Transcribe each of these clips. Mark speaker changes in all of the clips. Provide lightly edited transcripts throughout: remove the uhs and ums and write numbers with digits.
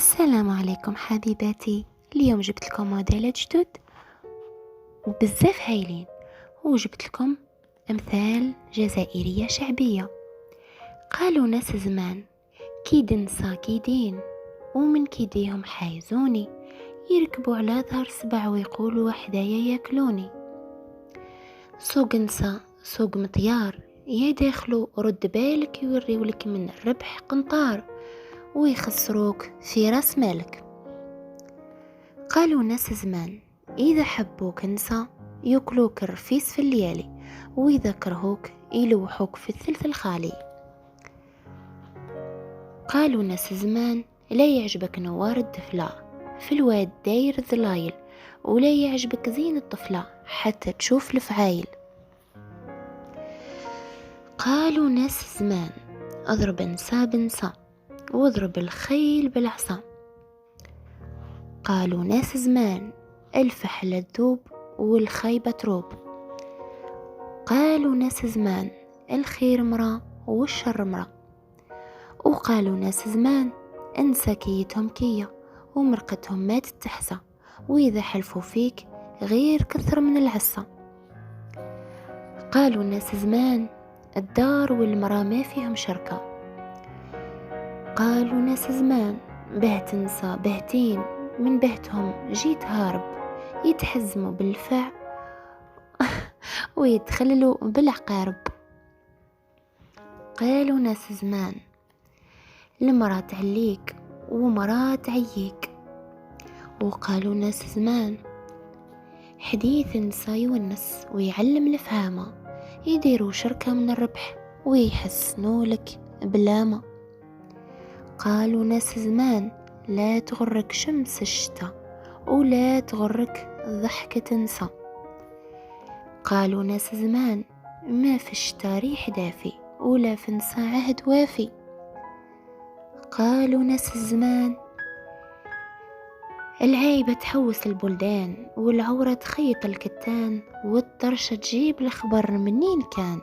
Speaker 1: السلام عليكم حبيباتي. اليوم جبت لكم موديلات جدد وبزاف هايلين، وجبت لكم امثال جزائرية شعبية. قالوا ناس زمان كي دنسا كيدين ومن كيديهم حايزوني، يركبوا على ظهر سبع ويقولوا حدايا ياكلوني. سوق نسا سوق مطيار، يا داخلو رد بالك يوريولك من الربح قنطار ويخسروك في راس مالك. قالوا ناس زمان إذا حبوك نسا يأكلوك الرفيس في الليالي، وإذا كرهوك يلوحوك في الثلث الخالي. قالوا ناس زمان لا يعجبك نوار الدفلة في الواد داير الظلايل، ولا يعجبك زين الطفلة حتى تشوف الفعايل. قالوا ناس زمان اضرب نسا بنسا واضرب الخيل بالعصا. قالوا ناس زمان الفحل الذوب والخيبة تروب. قالوا ناس زمان الخير مرا والشر مرا. وقالوا ناس زمان انسكيتهم كية ومرقتهم ما تتحسى، وإذا حلفوا فيك غير كثر من العسى. قالوا ناس زمان الدار والمرا ما فيهم شركة. قالوا ناس زمان بهت نسا بهتين من بهتهم جيت هارب، يتحزموا بالفع ويتخللوا بالعقارب. قالوا ناس زمان المرا تعليك ومرا تعييك. وقالوا ناس زمان حديث نسا يونس ويعلم الفهامة، يديروا شركة من الربح ويحسنوا لك بلامة. قالوا ناس زمان لا تغرك شمس الشتاء ولا تغرك ضحكة نسا. قالوا ناس زمان ما في الشتاء ريح دافي ولا في نسا عهد وافي. قالوا ناس زمان العايبة تحوس البلدان والعورة تخيط الكتان والطرشة تجيب الخبر منين كان.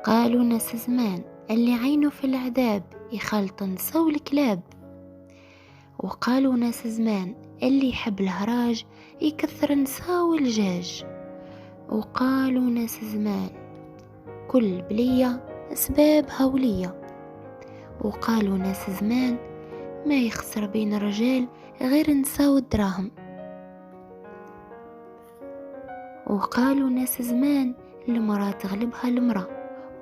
Speaker 1: قالوا ناس زمان اللي عينه في العذاب يخلط نسا والكلاب. وقالوا ناس زمان اللي يحب الهراج يكثر نسا والجاج. وقالوا ناس زمان كل بلية أسباب هولية. وقالوا ناس زمان ما يخسر بين الرجال غير نسا والدراهم. وقالوا ناس زمان المرأة تغلبها المرأة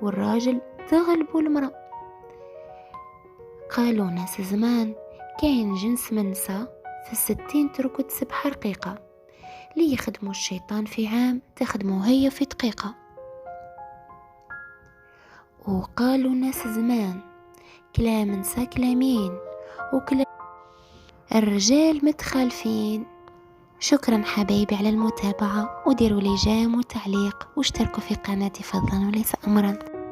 Speaker 1: والراجل تغلبه المرأة. قالوا ناس زمان كاين جنس من نسا في 60 تركض سبحة رقيقة، لي يخدموا الشيطان في عام تخدموا هي في دقيقة. وقالوا ناس زمان كلام نسا كلامين وكلام الرجال متخالفين. شكرا حبايبي على المتابعة، وديروا لي جام وتعليق واشتركوا في قناتي فضلا وليس أمرا.